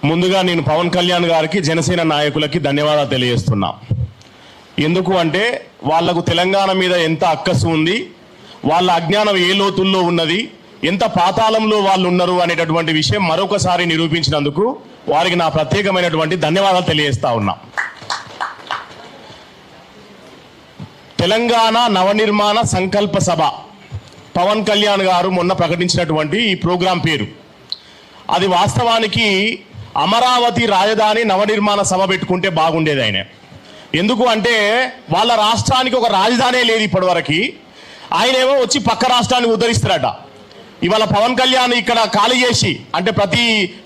ముందుగా నేను పవన్ కళ్యాణ్ గారికి జనసేన నాయకులకి ధన్యవాదాలు తెలియజేస్తున్నా. ఎందుకు అంటే వాళ్లకు తెలంగాణ మీద ఎంత అక్కసు ఉంది, వాళ్ళ అజ్ఞానం ఏ లోతుల్లో ఉన్నది, ఎంత పాతాళంలో వాళ్ళు ఉన్నారు అనేటటువంటి విషయం మరొకసారి నిరూపించినందుకు వారికి నా ప్రత్యేకమైనటువంటి ధన్యవాదాలు తెలియజేస్తా ఉన్నా. తెలంగాణ నవనిర్మాణ సంకల్ప సభ పవన్ కళ్యాణ్ గారు మొన్న ప్రకటించినటువంటి ఈ ప్రోగ్రాం పేరు. అది వాస్తవానికి అమరావతి రాజధాని నవనిర్మాణ సభ పెట్టుకుంటే బాగుండేది. ఎందుకు అంటే వాళ్ళ రాష్ట్రానికి ఒక రాజధానే లేదు ఇప్పటివరకు. ఆయనేమో వచ్చి పక్క రాష్ట్రాన్ని ఉద్ధరిస్తారట. ఇవాళ పవన్ కళ్యాణ్ ఇక్కడ ఖాళీ చేసి, అంటే ప్రతి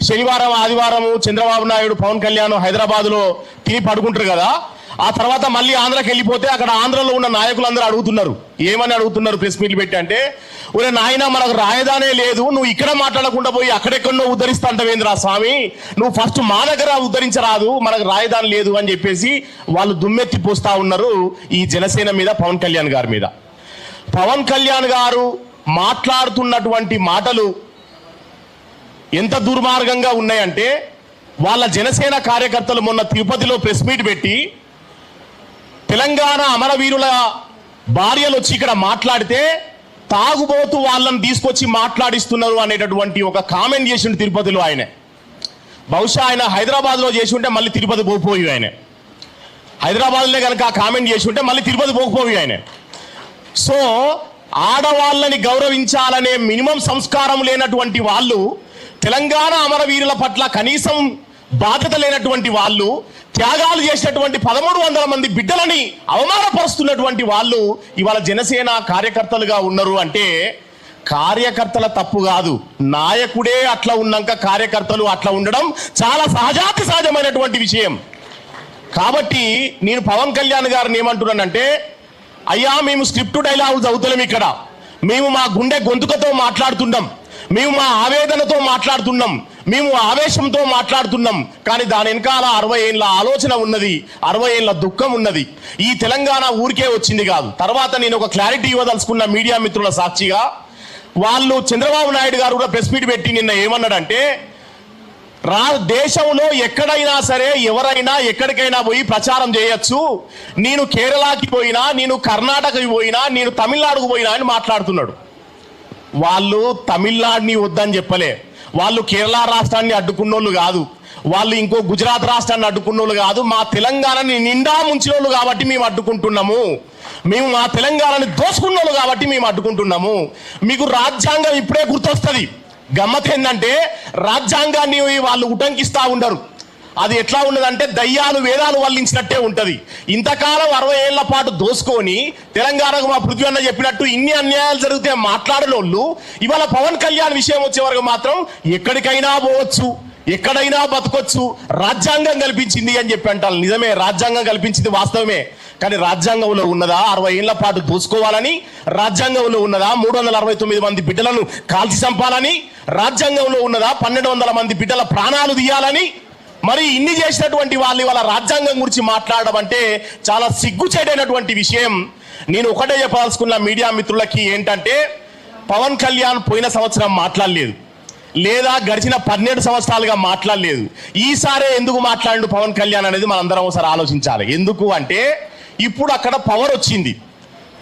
శనివారం ఆదివారం చంద్రబాబు నాయుడు పవన్ కళ్యాణ్ హైదరాబాద్లో తిని పడుకుంటారు కదా, ఆ తర్వాత మళ్ళీ ఆంధ్రాకి వెళ్ళిపోతే అక్కడ ఆంధ్రలో ఉన్న నాయకులందరూ అడుగుతున్నారు, ఏమని అడుగుతున్నారు ప్రెస్ మీట్లు పెట్టి అంటే, ఒరే నాయన మనకు రాజధానే లేదు, నువ్వు ఇక్కడ మాట్లాడకుండా పోయి అక్కడెక్కడో ఉద్ధరిస్తాంటవేంద్రా స్వామి, నువ్వు ఫస్ట్ మా దగ్గర ఉద్ధరించరాదు, మనకు రాజధాని లేదు అని చెప్పేసి వాళ్ళు దుమ్మెత్తి పోస్తా ఉన్నారు ఈ జనసేన మీద, పవన్ కళ్యాణ్ గారి మీద. పవన్ కళ్యాణ్ గారు మాట్లాడుతున్నటువంటి మాటలు ఎంత దుర్మార్గంగా ఉన్నాయంటే, వాళ్ళ జనసేన కార్యకర్తలు మొన్న తిరుపతిలో ప్రెస్ మీట్ పెట్టి తెలంగాణ అమరవీరుల భార్యలు వచ్చి ఇక్కడ మాట్లాడితే తాగుబోతూ వాళ్ళని తీసుకొచ్చి మాట్లాడిస్తున్నారు అనేటటువంటి ఒక కామెంట్ చేసిండు తిరుపతిలో. ఆయనే బహుశా ఆయన హైదరాబాద్లో చేసి ఉంటే మళ్ళీ తిరుపతి పోకపోయి, ఆయన హైదరాబాద్లో కనుక ఆ కామెంట్ చేసి ఉంటే మళ్ళీ తిరుపతి పోకపోయి ఆయన. సో ఆడవాళ్ళని గౌరవించాలనే మినిమం సంస్కారం లేనటువంటి వాళ్ళు, తెలంగాణ అమరవీరుల పట్ల కనీసం బాధ్యత లేనటువంటి వాళ్ళు, త్యాగాలు చేసినటువంటి 1300 మంది బిడ్డలని అవమానపరుస్తున్నటువంటి వాళ్ళు ఇవాళ జనసేన కార్యకర్తలుగా ఉన్నారు అంటే కార్యకర్తల తప్పు కాదు, నాయకుడే అట్లా ఉన్నాక కార్యకర్తలు అట్లా ఉండడం చాలా సహజాతి సహజమైనటువంటి విషయం. కాబట్టి నేను పవన్ కళ్యాణ్ గారిని ఏమంటున్నానంటే, అయ్యా మేము స్క్రిప్ట్ డైలాగులు చదువుతున్నాం, ఇక్కడ మేము మా గుండె గొంతుకతో మాట్లాడుతున్నాం, మేము మా ఆవేదనతో మాట్లాడుతున్నాం, మేము ఆవేశంతో మాట్లాడుతున్నాం. కానీ దాని వెనకాల 60 ఏళ్ళ ఆలోచన ఉన్నది, 60 ఏళ్ళ దుఃఖం ఉన్నది. ఈ తెలంగాణ ఊరికే వచ్చింది కాదు. తర్వాత నేను ఒక క్లారిటీ ఇవ్వదలుచుకున్న మీడియా మిత్రుల సాక్షిగా, వాళ్ళు చంద్రబాబు నాయుడు గారు కూడా ప్రెస్ మీట్ పెట్టి నిన్న ఏమన్నాడంటే, దేశంలో ఎక్కడైనా సరే ఎవరైనా ఎక్కడికైనా పోయి ప్రచారం చేయొచ్చు, నేను కేరళకి పోయినా, నేను కర్ణాటకకి పోయినా, నేను తమిళనాడుకు పోయినా అని మాట్లాడుతున్నాడు. వాళ్ళు తమిళనాడుని వద్దని చెప్పలే, వాళ్ళు కేరళ రాష్ట్రాన్ని అడ్డుకున్నోళ్ళు కాదు, వాళ్ళు ఇంకో గుజరాత్ రాష్ట్రాన్ని అడ్డుకున్నోళ్ళు కాదు, మా తెలంగాణని నిండా ముంచినోళ్ళు కాబట్టి మేము అడ్డుకుంటున్నాము, మేము మా తెలంగాణని దోసుకున్నోళ్ళు కాబట్టి మేము అడ్డుకుంటున్నాము. మీకు రాజ్యాంగం ఇప్పుడే గుర్తొస్తుంది. గమ్మత్ ఏంటంటే రాజ్యాంగాన్ని వాళ్ళు ఉటంకిస్తూ ఉండరు. అది ఎట్లా ఉన్నదంటే దయ్యాలు వేదాలు వల్లించినట్టే ఉంటుంది. ఇంతకాలం 60 ఏళ్ల పాటు దోసుకొని తెలంగాణకు మా పృథ్వీ అన్న చెప్పినట్టు ఇన్ని అన్యాయాలు జరిగితే మాట్లాడనోళ్ళు ఇవాళ పవన్ కళ్యాణ్ విషయం వచ్చే వరకు మాత్రం ఎక్కడికైనా పోవచ్చు, ఎక్కడైనా బతకొచ్చు, రాజ్యాంగం కల్పించింది అని చెప్పి అంటారు. నిజమే, రాజ్యాంగం కల్పించింది వాస్తవమే. కానీ రాజ్యాంగంలో ఉన్నదా 60 ఏళ్ల పాటు దోసుకోవాలని? రాజ్యాంగంలో ఉన్నదా 369 మంది బిడ్డలను కాల్చి చంపాలని? రాజ్యాంగంలో ఉన్నదా 1200 మంది బిడ్డల ప్రాణాలు తీయాలని? మరి ఇన్ని చేసినటువంటి వాళ్ళు ఇవాళ రాజ్యాంగం గురించి మాట్లాడడం అంటే చాలా సిగ్గుచేటైనటువంటి విషయం. నేను ఒకటే చెప్పాల్సుకున్న మీడియా మిత్రులకి ఏంటంటే, పవన్ కళ్యాణ్ పోయిన సంవత్సరం మాట్లాడలేదు, లేదా గడిచిన 12 సంవత్సరాలుగా మాట్లాడలేదు. ఈసారే ఎందుకు మాట్లాడు పవన్ కళ్యాణ్ అనేది మనందరం ఒకసారి ఆలోచించాలి. ఎందుకు అంటే ఇప్పుడు అక్కడ పవర్ వచ్చింది,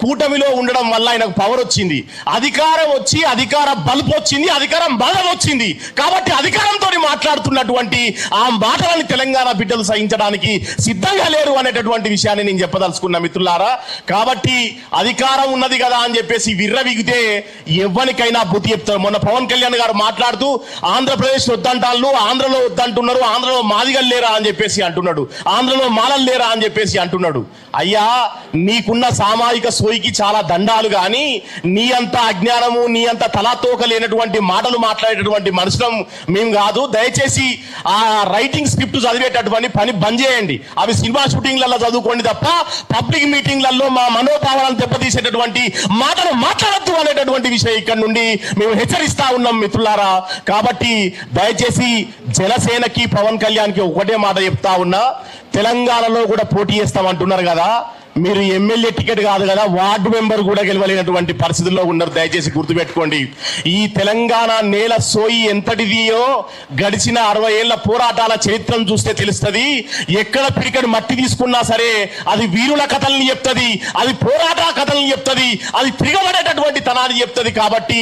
కూటమిలో ఉండడం వల్ల ఆయనకు పవర్ వచ్చింది, అధికారం వచ్చి అధికార బల్బు వచ్చింది, అధికారం బలం వచ్చింది. కాబట్టి అధికారంతో మాట్లాడుతున్నటువంటి ఆ మాటలని తెలంగాణ బిడ్డలు సహించడానికి సిద్ధంగా లేరు అనేటటువంటి విషయాన్ని నేను చెప్పదలుచుకున్న మిత్రులారా. కాబట్టి అధికారం ఉన్నది కదా అని చెప్పేసి విర్రవిగితే ఎవ్వరికైనా బుద్ధి చెప్తారు. మొన్న పవన్ కళ్యాణ్ గారు మాట్లాడుతూ ఆంధ్రప్రదేశ్ వద్దంటాళ్ళు, ఆంధ్రలో వద్దంటున్నారు, ఆంధ్రలో మాదిగలు లేరా అని చెప్పేసి అంటున్నాడు, ఆంధ్రలో మాలలు లేరా అని చెప్పేసి అంటున్నాడు. అయ్యా, నీకున్న సామాజిక సోయికి చాలా దండాలు, కానీ నీ అంత అజ్ఞానము, నీ అంత తలాతోక లేనటువంటి మాటలు మాట్లాడేటటువంటి మనుషులం మేము కాదు. దయచేసి ఆ రైటింగ్ స్క్రిప్ట్ చదివేటటువంటి పని బంద్ చేయండి. అవి సినిమా షూటింగ్లలో చదువుకోండి తప్ప పబ్లిక్ మీటింగ్లలో మా మనోభావాలను దెబ్బతీసేటటువంటి మాటలు మాట్లాడద్దు అనేటటువంటి విషయం ఇక్కడ నుండి మేము హెచ్చరిస్తా ఉన్నాం మిత్రులారా. కాబట్టి దయచేసి జనసేనకి పవన్ కళ్యాణ్కి ఒకటే మాట చెప్తా ఉన్నా, తెలంగాణలో కూడా పోటీ చేస్తామంటున్నారు కదా, మీరు ఎమ్మెల్యే టికెట్ కాదు కదా, వార్డు మెంబర్ కూడా గెలవలేనటువంటి పరిస్థితుల్లో ఉన్నారు. దయచేసి గుర్తుపెట్టుకోండి. ఈ తెలంగాణ నేల సోయి ఎంతటిదియో గడిచిన 60 ఏళ్ల పోరాటాల చరిత్రను చూస్తే తెలుస్తుంది. ఎక్కడ పిడికెడు మట్టి తీసుకున్నా సరే అది వీరుల కథల్ని చెప్తుంది, అది పోరాట కథల్ని చెప్తుంది, అది తిరగబడేటటువంటి తనాన్ని చెప్తుంది. కాబట్టి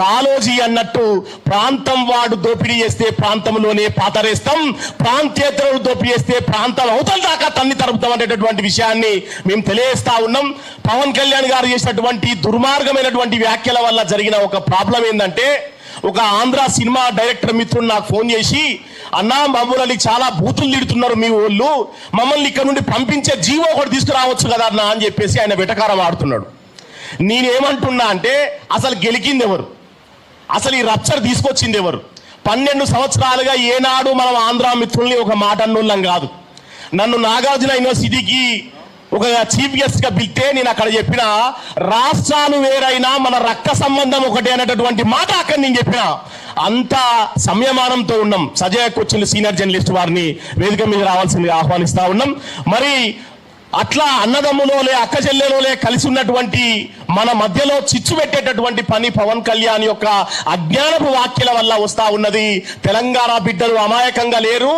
కాలోజీ అన్నట్టు ప్రాంతం వాడు దోపిడీ చేస్తే ప్రాంతంలోనే పాతరేస్తాం, ప్రాంతేతరుడు దోపిడీ చేస్తే ప్రాంతం అవతల దాకా తన్ని తరుపుతాం అనేటటువంటి విషయాన్ని మేము తెలియజేస్తా ఉన్నాం. పవన్ కళ్యాణ్ గారు చేసినటువంటి దుర్మార్గమైనటువంటి వ్యాఖ్యల వల్ల జరిగిన ఒక ప్రాబ్లం ఏంటంటే, ఒక ఆంధ్ర సినిమా డైరెక్టర్ మిత్రుడు నాకు ఫోన్ చేసి, అన్నా మమ్మల్ని చాలా బూతులు తిడుతున్నారు మీ వాళ్ళు, మమ్మల్ని ఇక్కడ నుండి పంపించే జీవో ఒకటి తీసుకురావచ్చు కదా అన్నా అని చెప్పేసి ఆయన వెటకారం ఆడుతున్నాడు. నేనేమంటున్నా అంటే, అసలు గెలికింది ఎవరు, అసలు ఈ రప్చర్ తీసుకొచ్చింది ఎవరు? 12 సంవత్సరాలుగా ఏనాడు మనం ఆంధ్ర మిత్రుల్ని ఒక మాట అన్నోళ్ళం కాదు. నన్ను నాగార్జున యూనివర్సిటీకి ఒక చీఫ్ గెస్ట్ గా పిలిస్తే నేను అక్కడ చెప్పిన, రాష్ట్రాలు వేరైనా మన రక్త సంబంధం ఒకటే అనేటటువంటి మాట అక్కడ నేను చెప్పిన. అంత సంయమానంతో ఉన్నాం. సజయ్ కొచ్చిన్ సీనియర్ జర్నలిస్ట్ వారిని వేదిక మీద రావాల్సిందిగా ఆహ్వానిస్తా ఉన్నాం. మరి అట్లా అన్నదమ్ములోలే అక్క చెల్లెలోలే కలిసి ఉన్నటువంటి మన మధ్యలో చిచ్చు పెట్టేటటువంటి పని పవన్ కళ్యాణ్ యొక్క అజ్ఞానపు వ్యాఖ్యల వల్ల వస్తా ఉన్నది. తెలంగాణ బిడ్డలు అమాయకంగా లేరు.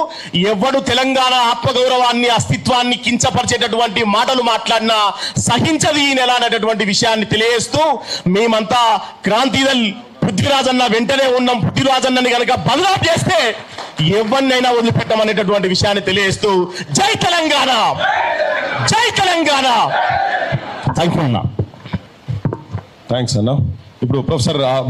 ఎవడు తెలంగాణ ఆత్మగౌరవాన్ని అస్తిత్వాన్ని కించపరిచేటటువంటి మాటలు మాట్లాడినా సహించది ఈ నెల అనేటటువంటి విషయాన్ని తెలియజేస్తూ, మేమంతా క్రాంతిదల్ పృథ్వీరాజన్న వెంటనే ఉన్నాం. పృథ్వీరాజన్నని కనుక బదలాప్ చేస్తే ఎవరినైనా వదిలిపెట్టమనేటటువంటి విషయాన్ని తెలియజేస్తూ, జై తెలంగాణ, జై తెలంగాణ. థ్యాంక్ యూ అన్న. థ్యాంక్స్ అన్న. ఇప్పుడు ప్రొఫెసర్